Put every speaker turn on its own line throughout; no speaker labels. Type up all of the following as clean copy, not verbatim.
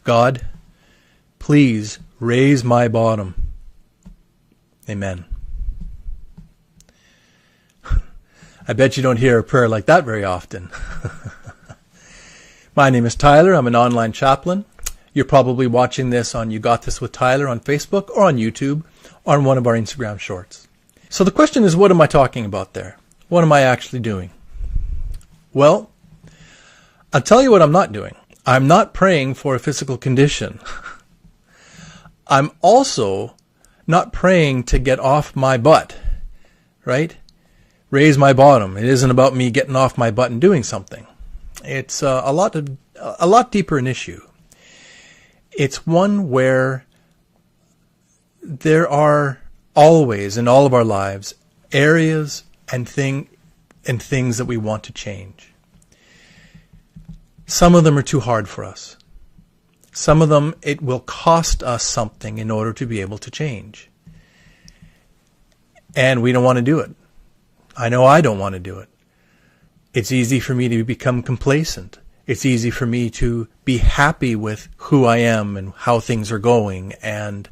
God, please raise my bottom. Amen. I bet you don't hear a prayer like that very often. My name is Tyler. I'm an online chaplain. You're probably watching this on You Got This with Tyler on Facebook or on YouTube or on one of our Instagram shorts. So the question is, what am I talking about there? What am I actually doing? Well, I'll tell you what I'm not doing. I'm not praying for a physical condition. I'm also not praying to get off my butt, right? Raise my bottom. It isn't about me getting off my butt and doing something. It's a lot deeper an issue. It's one where there are always in all of our lives areas and things that we want to change. Some of them are too hard for us. Some of them, it will cost us something in order to be able to change. And we don't want to do it. I know I don't want to do it. It's easy for me to become complacent. It's easy for me to be happy with who I am and how things are going. And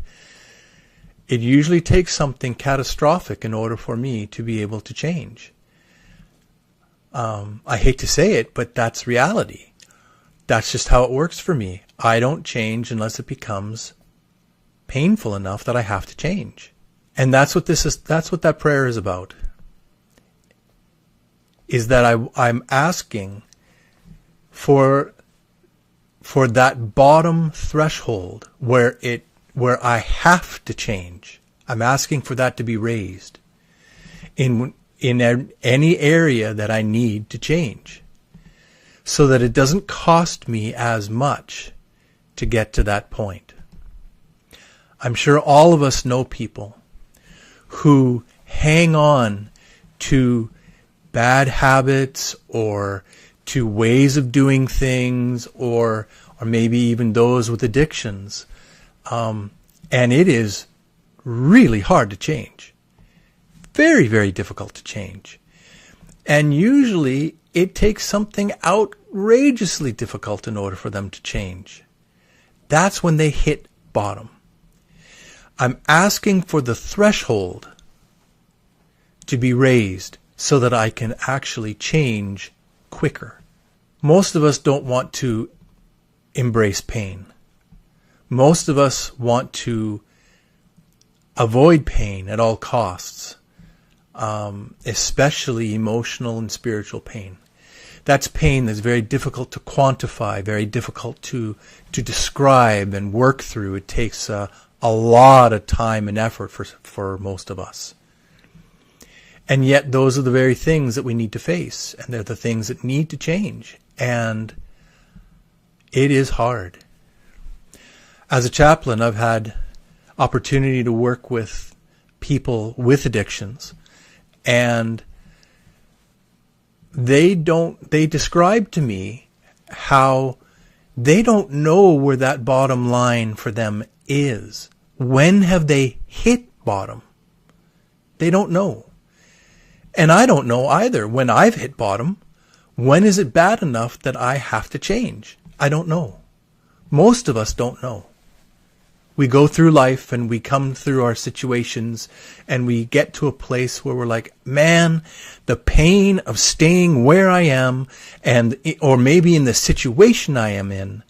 it usually takes something catastrophic in order for me to be able to change. I hate to say it, but that's reality. That's just how it works for me. I don't change unless it becomes painful enough that I have to change. And that's what that prayer is about. Is that I'm asking for that bottom threshold where I have to change. I'm asking for that to be raised in any area that I need to change, so that it doesn't cost me as much to get to that point. I'm sure all of us know people who hang on to bad habits or to ways of doing things, or maybe even those with addictions. And it is really hard to change. Very, very difficult to change. And usually it takes something outrageously difficult in order for them to change. That's when they hit bottom. I'm asking for the threshold to be raised so that I can actually change quicker. Most of us don't want to embrace pain. Most of us want to avoid pain at all costs, especially emotional and spiritual pain. That's pain that's very difficult to quantify, very difficult to describe and work through. It takes a lot of time and effort for most of us. And yet those are the very things that we need to face, and they're the things that need to change. And it is hard. As a chaplain, I've had opportunity to work with people with addictions, and they describe to me how they don't know where that bottom line for them is. When have they hit bottom? They don't know. And I don't know either. When I've hit bottom, when is it bad enough that I have to change? I don't know. Most of us don't know. We go through life and we come through our situations and we get to a place where we're like, man, the pain of staying where I am or maybe in the situation I am in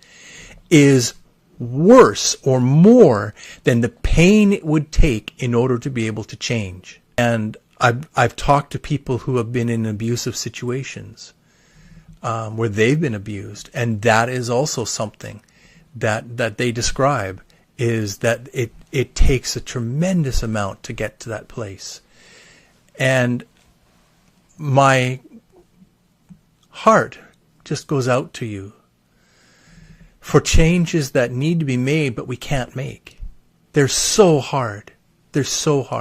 is worse or more than the pain it would take in order to be able to change. And I've talked to people who have been in abusive situations where they've been abused, and that is also something that they describe, is that it takes a tremendous amount to get to that place. And my heart just goes out to you for changes that need to be made but we can't make. They're so hard. They're so hard.